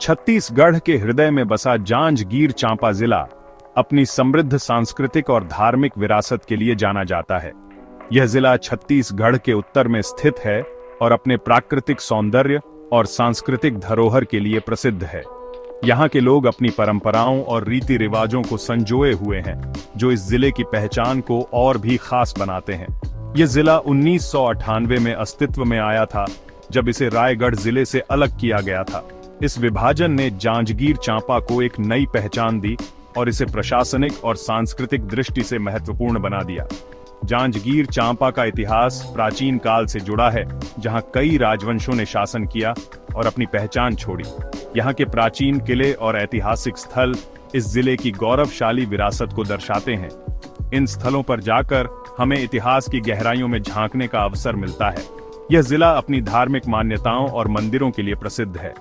छत्तीसगढ़ के हृदय में बसा जांजगीर चांपा जिला अपनी समृद्ध सांस्कृतिक और धार्मिक विरासत के लिए जाना जाता है। यह जिला छत्तीसगढ़ के उत्तर में स्थित है और अपने प्राकृतिक सौंदर्य और सांस्कृतिक धरोहर के लिए प्रसिद्ध है। यहाँ के लोग अपनी परंपराओं और रीति रिवाजों को संजोए हुए हैं, जो इस जिले की पहचान को और भी खास बनाते हैं। यह जिला 1998 में अस्तित्व में आया था, जब इसे रायगढ़ जिले से अलग किया गया था। इस विभाजन ने जांजगीर चांपा को एक नई पहचान दी और इसे प्रशासनिक और सांस्कृतिक दृष्टि से महत्वपूर्ण बना दिया। जांजगीर चांपा का इतिहास प्राचीन काल से जुड़ा है, जहां कई राजवंशों ने शासन किया और अपनी पहचान छोड़ी। यहाँ के प्राचीन किले और ऐतिहासिक स्थल इस जिले की गौरवशाली विरासत को दर्शाते हैं। इन स्थलों पर जाकर हमें इतिहास की गहराइयों में झांकने का अवसर मिलता है। यह जिला अपनी धार्मिक मान्यताओं और मंदिरों के लिए प्रसिद्ध है।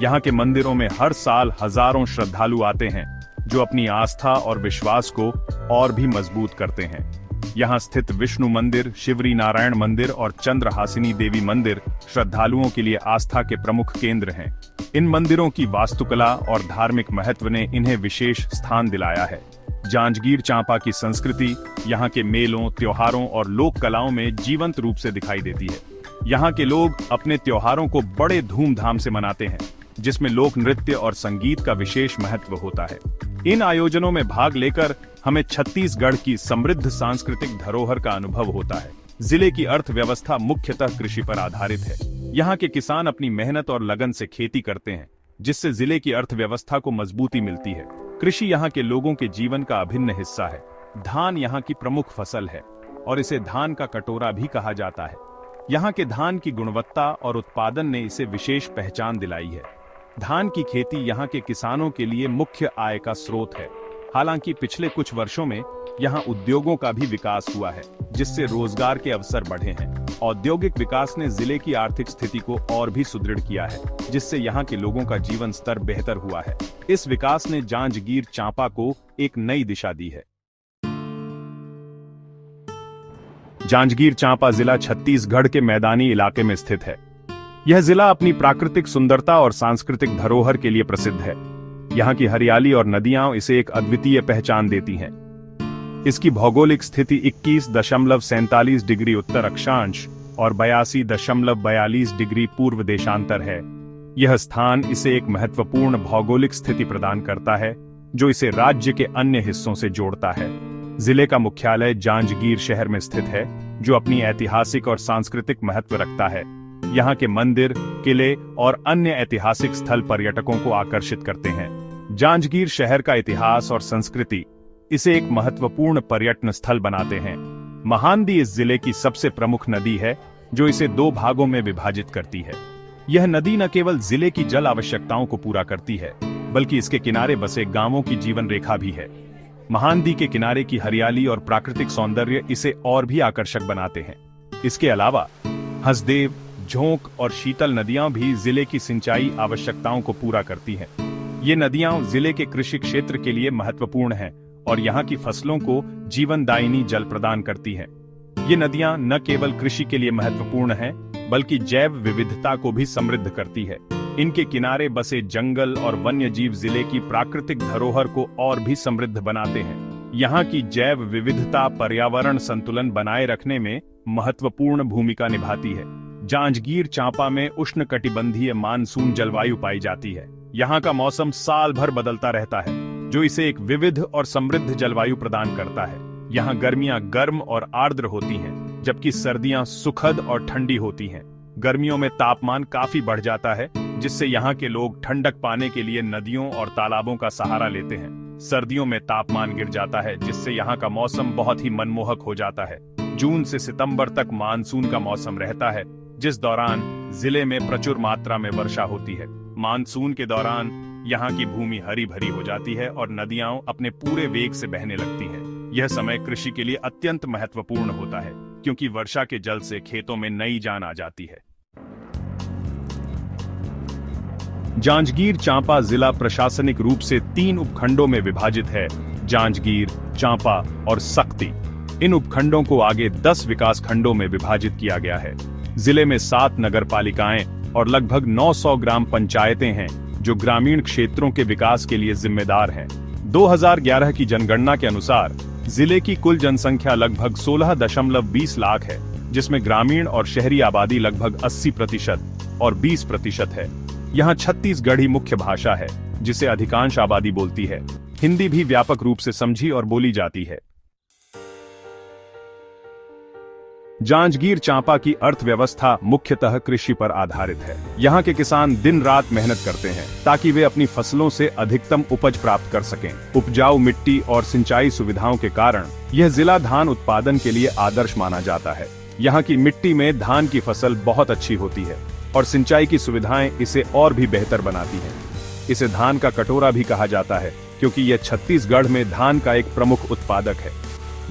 यहाँ के मंदिरों में हर साल हजारों श्रद्धालु आते हैं, जो अपनी आस्था और विश्वास को और भी मजबूत करते हैं। यहाँ स्थित विष्णु मंदिर, शिवरी नारायण मंदिर और चंद्रहासिनी देवी मंदिर श्रद्धालुओं के लिए आस्था के प्रमुख केंद्र हैं। इन मंदिरों की वास्तुकला और धार्मिक महत्व ने इन्हें विशेष स्थान दिलाया है। जांजगीर चांपा की संस्कृति यहाँ के मेलों, त्योहारों और लोक कलाओं में जीवंत रूप से दिखाई देती है। यहाँ के लोग अपने त्योहारों को बड़े धूमधाम से मनाते हैं, जिसमें लोक नृत्य और संगीत का विशेष महत्व होता है। इन आयोजनों में भाग लेकर हमें छत्तीसगढ़ की समृद्ध सांस्कृतिक धरोहर का अनुभव होता है। जिले की अर्थव्यवस्था मुख्यतः कृषि पर आधारित है। यहाँ के किसान अपनी मेहनत और लगन से खेती करते हैं, जिससे जिले की अर्थव्यवस्था को मजबूती मिलती है। कृषि यहाँ के लोगों के जीवन का अभिन्न हिस्सा है। धान यहाँ की प्रमुख फसल है और इसे धान का कटोरा भी कहा जाता है। यहाँ के धान की गुणवत्ता और उत्पादन ने इसे विशेष पहचान दिलाई है। धान की खेती यहाँ के किसानों के लिए मुख्य आय का स्रोत है। हालांकि पिछले कुछ वर्षों में यहाँ उद्योगों का भी विकास हुआ है, जिससे रोजगार के अवसर बढ़े हैं। औद्योगिक विकास ने जिले की आर्थिक स्थिति को और भी सुदृढ़ किया है, जिससे यहाँ के लोगों का जीवन स्तर बेहतर हुआ है। इस विकास ने जांजगीर चांपा को एक नई दिशा दी है। जांजगीर चांपा जिला छत्तीसगढ़ के मैदानी इलाके में स्थित है। यह जिला अपनी प्राकृतिक सुंदरता और सांस्कृतिक धरोहर के लिए प्रसिद्ध है। यहाँ की हरियाली और नदियां इसे एक अद्वितीय पहचान देती हैं। इसकी भौगोलिक स्थिति 21.47 डिग्री उत्तर अक्षांश और 82.42 डिग्री पूर्व देशांतर है। यह स्थान इसे एक महत्वपूर्ण भौगोलिक स्थिति प्रदान करता है, जो इसे राज्य के अन्य हिस्सों से जोड़ता है। जिले का मुख्यालय जांजगीर शहर में स्थित है, जो अपनी ऐतिहासिक और सांस्कृतिक महत्व रखता है। यहाँ के मंदिर, किले और अन्य ऐतिहासिक स्थल पर्यटकों को आकर्षित करते हैं। जांजगीर शहर का इतिहास और संस्कृति इसे एक महत्वपूर्ण पर्यटन स्थल बनाते हैं। महानदी इस जिले की सबसे प्रमुख नदी है, जो इसे दो भागों में विभाजित करती है। यह नदी न केवल जिले की जल आवश्यकताओं को पूरा करती है, बल्कि इसके किनारे बसे गांवों की जीवन रेखा भी है। महानदी के किनारे की हरियाली और प्राकृतिक सौंदर्य इसे और भी आकर्षक बनाते हैं। इसके अलावा हसदेव, झोंक और शीतल नदियां भी जिले की सिंचाई आवश्यकताओं को पूरा करती हैं। ये नदियां जिले के कृषि क्षेत्र के लिए महत्वपूर्ण हैं और यहाँ की फसलों को जीवनदायिनी जल प्रदान करती हैं। ये नदियां न केवल कृषि के लिए महत्वपूर्ण हैं, बल्कि जैव विविधता को भी समृद्ध करती है। इनके किनारे बसे जंगल और वन्यजीव जिले की प्राकृतिक धरोहर को और भी समृद्ध बनाते हैं। यहाँ की जैव विविधता पर्यावरण संतुलन बनाए रखने में महत्वपूर्ण भूमिका निभाती है। जांजगीर चांपा में उष्णकटिबंधीय मानसून जलवायु पाई जाती है। यहाँ का मौसम साल भर बदलता रहता है, जो इसे एक विविध और समृद्ध जलवायु प्रदान करता है। यहाँ गर्मियाँ गर्म और आर्द्र होती हैं, जबकि सर्दियाँ सुखद और ठंडी होती हैं। गर्मियों में तापमान काफी बढ़ जाता है, जिससे यहाँ के लोग ठंडक पाने के लिए नदियों और तालाबों का सहारा लेते हैं। सर्दियों में तापमान गिर जाता है, जिससे यहाँ का मौसम बहुत ही मनमोहक हो जाता है। जून से सितंबर तक मानसून का मौसम रहता है, जिस दौरान जिले में प्रचुर मात्रा में वर्षा होती है। मानसून के दौरान यहाँ की भूमि हरी भरी हो जाती है और नदियां अपने पूरे वेग से बहने लगती हैं। यह समय कृषि के लिए अत्यंत महत्वपूर्ण होता है, क्योंकि वर्षा के जल से खेतों में नई जान आ जाती है। जांजगीर चांपा जिला प्रशासनिक रूप से 3 उपखंडों में विभाजित है: जांजगीर, चांपा और सक्ती। इन उपखंडों को आगे 10 विकास खंडों में विभाजित किया गया है। जिले में 7 नगर पालिकाएं और लगभग 900 ग्राम पंचायतें हैं, जो ग्रामीण क्षेत्रों के विकास के लिए जिम्मेदार हैं। 2011 की जनगणना के अनुसार जिले की कुल जनसंख्या लगभग 16.20 लाख है, जिसमें ग्रामीण और शहरी आबादी लगभग 80% और 20% है। यहाँ छत्तीसगढ़ी मुख्य भाषा है, जिसे अधिकांश आबादी बोलती है। हिंदी भी व्यापक रूप से समझी और बोली जाती है। जांजगीर चांपा की अर्थव्यवस्था मुख्यतः कृषि पर आधारित है। यहाँ के किसान दिन रात मेहनत करते हैं ताकि वे अपनी फसलों से अधिकतम उपज प्राप्त कर सकें। उपजाऊ मिट्टी और सिंचाई सुविधाओं के कारण यह जिला धान उत्पादन के लिए आदर्श माना जाता है। यहाँ की मिट्टी में धान की फसल बहुत अच्छी होती है और सिंचाई की सुविधाएं इसे और भी बेहतर बनाती हैं। इसे धान का कटोरा भी कहा जाता है, क्योंकि यह छत्तीसगढ़ में धान का एक प्रमुख उत्पादक है।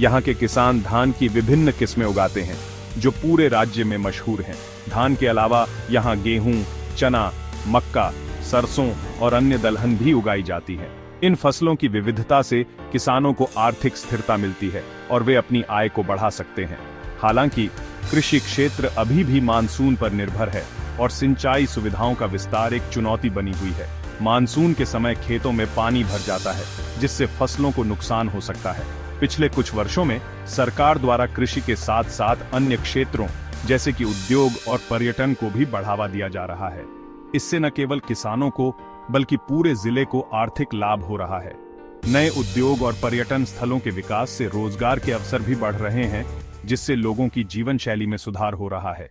यहाँ के किसान धान की विभिन्न किस्में उगाते हैं, जो पूरे राज्य में मशहूर हैं। धान के अलावा यहाँ गेहूं, चना, मक्का, सरसों और अन्य दलहन भी उगाई जाती है। इन फसलों की विविधता से किसानों को आर्थिक स्थिरता मिलती है और वे अपनी आय को बढ़ा सकते हैं। हालांकि कृषि क्षेत्र अभी भी मानसून पर निर्भर है और सिंचाई सुविधाओं का विस्तार एक चुनौती बनी हुई है। मानसून के समय खेतों में पानी भर जाता है, जिससे फसलों को नुकसान हो सकता है। पिछले कुछ वर्षों में सरकार द्वारा कृषि के साथ साथ अन्य क्षेत्रों जैसे कि उद्योग और पर्यटन को भी बढ़ावा दिया जा रहा है। इससे न केवल किसानों को बल्कि पूरे जिले को आर्थिक लाभ हो रहा है। नए उद्योग और पर्यटन स्थलों के विकास से रोजगार के अवसर भी बढ़ रहे हैं, जिससे लोगों की जीवन शैली में सुधार हो रहा है।